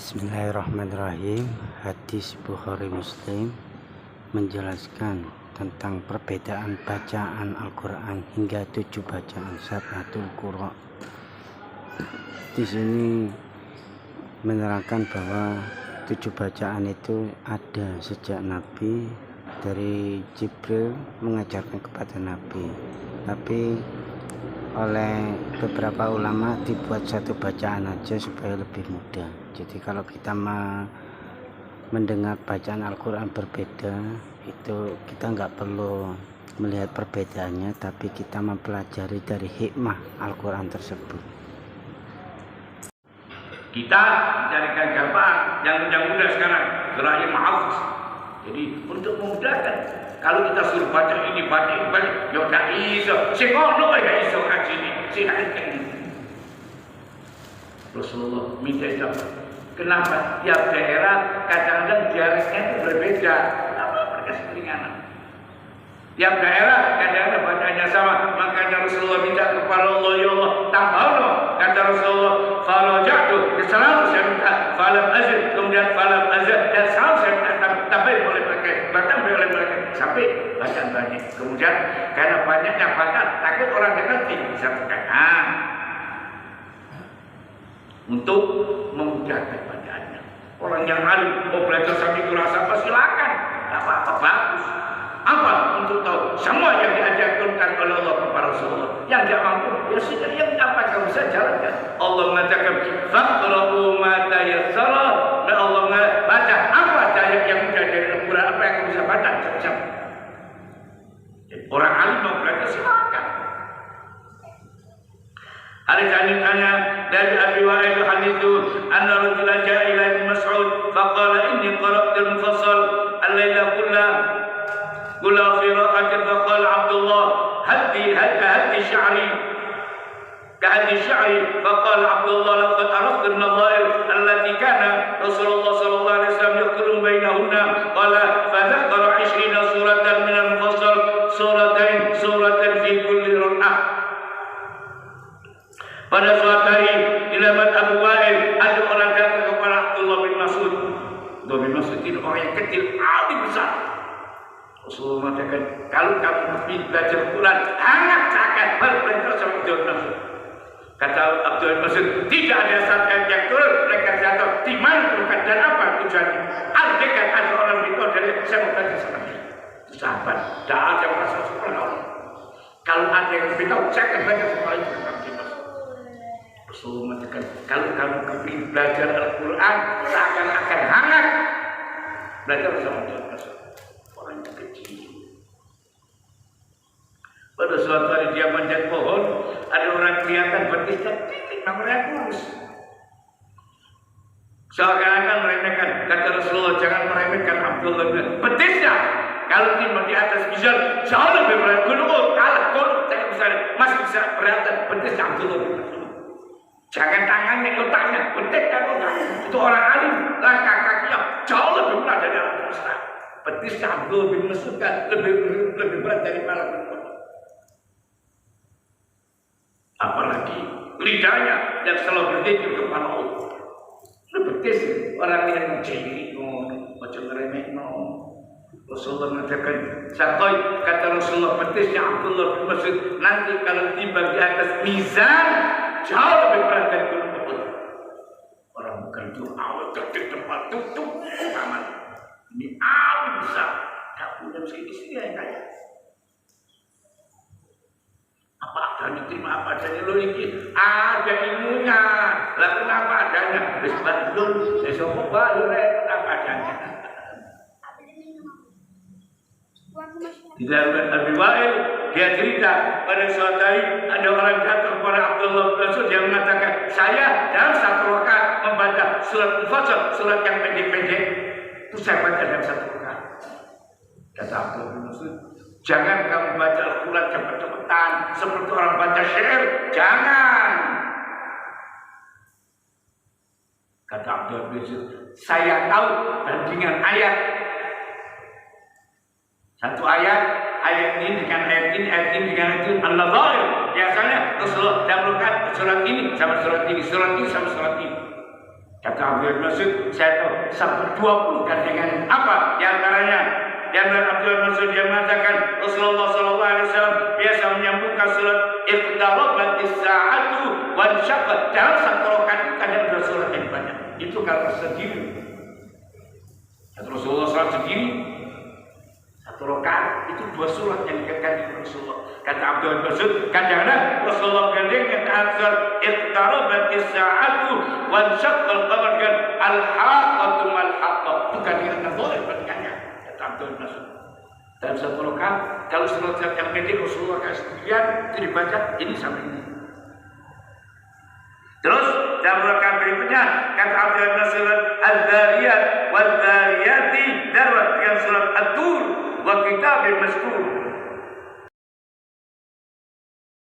Bismillahirrahmanirrahim. Hadis Bukhari Muslim menjelaskan tentang perbedaan bacaan Al-Quran hingga 7 bacaan Sab'atul Qura. Di sini menerangkan bahwa 7 bacaan itu ada sejak Nabi, dari Jibril mengajarkan kepada Nabi, tapi oleh beberapa ulama dibuat satu bacaan aja supaya lebih mudah. Jadi kalau kita mendengar bacaan Al-Quran berbeda, itu kita nggak perlu melihat perbedaannya, tapi kita mempelajari dari hikmah Al-Quran tersebut. Kita mencarikan gambar yang mudah sekarang, geraknya maaf. Jadi untuk memudahkan, kalau kita suruh baca ini, ya tak iso. Sekolah ya iso kaji ini, ini. Rasulullah minta itu. Kenapa? Tiap daerah kadang-kadang dialeknya itu berbeda. Kenapa mereka sekeringanan? Tiap daerah kadang-kadang bacanya sama. Makanya Rasulullah minta kepada Allah, ya Allah, tambahlah. Kata Rasulullah, farajatu, selalu saya minta falam azid, kemudian falam azid, dan selalu saya minta tambah oleh mereka, tambah oleh mereka sampai bacaan banyak. Kemudian karena banyaknya bacaan, takut orang yang ngerti bisa berkata untuk memudahkan bacaannya. Orang yang alim mau belajar sampai kurasa apa, silakan, tak apa-apa, bagus. Apa untuk tahu semua yang diajarkan oleh Allah kepada Rasulullah. Yang tidak mampu, ya sudah, yang apa kamu bisa jalankan. Allah mengatakan faqra'u ma tayassara, dan Allah mengatakan baca apa ayat yang mudah dari Al-Quran, apa yang kamu bisa baca cepat. Orang alim mau belajar silakan. Hadis aneh dari Abi Wa'il hadithu anna rajulan ja'a ila Ibn Mas'ud faqala inni qara'tu al-mufassal al-laila kullu fi ra'atin faqala Abdullah haddi sya'ri كهدي الشعر فقال عبد الله لقد عرفت النظائر التي كان رسول الله صلى الله عليه وسلم يقرن بينهن قال فذكر 20 سورة من المفصل سورة في كل ركعة. Pada suatu hari di lebat Abu Wa'il ada orang datang kepada Abdullah bin Mas'ud. Abdullah bin Mas'ud itu orang yang kecil, alim besar. Rasulullah mengatakan, kalau kamu belajar Quran, hangat akan belajar sama Abdullah bin Mas'ud. Kata Abdullah bin Mas'ud, tidak ada saat yang turun, mereka jatuh di mana bukan dan apa tujuannya. Andaikan ada orang itu dari saya mau belajar sama dia. Sahabat, tidak ada merasa subhanallah. Kalau ada yang lebih tahu, saya akan belajar sama itu. Rasulullah mengatakan, kalau kamu kepingin belajar Al-Quran, seakan-akan hangat belajar sama Abdullah bin Mas'ud. Orang yang kecil. Pada suatu hari dia manjat pohon, ada orang kelihatan betisnya titik, namanya kurus. Seakan-akan meremehkan. Kata Rasulullah, jangan meremehkan Abdullah bin Mas'ud. Betisnya, kalau timah di atas bisa jauh lebih berat. Gunung kalah, saya masih bisa berat. Betisnya Abdullah bin Mas'ud. Jangan tangannya, otaknya, betis dan otaknya. Itu orang alim, langkah kakinya jauh lebih berat dari orang besar. Betisnya Abdullah bin Mas'ud kan lebih berat dari para ulama. Apalagi lidahnya yang selalu berzikir kepada Allah. Betis orang yang menjadi macam remeh. Rasulullah mengatakan, "Sakai," kata Rasulullah, betisnya Abdullah bin Mas'ud nanti kalau tiba di atas mizan jauh lebih berat dari gunung Uhud. Orang bukan itu awal tertik tempat tutup aman. Ini awal besar. Tak punya istri yang kaya. Apa adanya, terima apa adanya. Lo ini ada ilmunya. Lah kenapa adanya? Wis bandul, besok baru apa adanya. Di dalam Abi Wa'il dia cerita pada suatu hari ada orang datang kepada Abdullah bin Mas'ud yang mengatakan, saya dalam satu rakaat membaca surat Al-Fatihah, surat yang pendek-pendek itu saya baca dalam satu rakaat. Kata Abdullah bin Mas'ud, jangan kamu baca Al-Quran cepat-cepatan seperti orang baca syair, jangan. Kata Abdullah bin Mas'ud, saya tahu bandingan ayat. Satu ayat ini dengan ayat ini dengan ayat itu, An-Nadhair. Biasanya Rasulullah dan surat ini sama surat ini, surat ini sama surat ini. Kata Abdullah bin Mas'ud, saya tahu sampai 20 gandengan. Apa? Di antaranya, yang Abdullah bin Mas'ud dia mengatakan Rasulullah SAW biasa menyambungkan surat Iqtarabatis sa'atu wan syaqqat. Dalam satu rakaat itu kadang ada surat yang banyak. Itu kalau sendiri. Kata Rasulullah SAW sendiri, satu rakaat itu 2 surat yang dikatakan Rasulullah. Kata Abdullah bin Mas'ud, kadang-kadang Rasulullah gandeng kata surat Iqtarabatis sa'atu wan syaqqal qamar kan al-haqqatu mal haqqah. Bukan dengan boleh bacanya. Kata Abdullah bin Mas'ud. Dalam satu rakaat, kalau surat yang pendek Rasulullah kasih sekian itu dibaca ini sampai ini. Terus dalam rakaat berikutnya kata Abdullah bin Mas'ud al-Dhariyat wal-Dhariyati darwat dengan surat At-Tur wa kitabin mastur.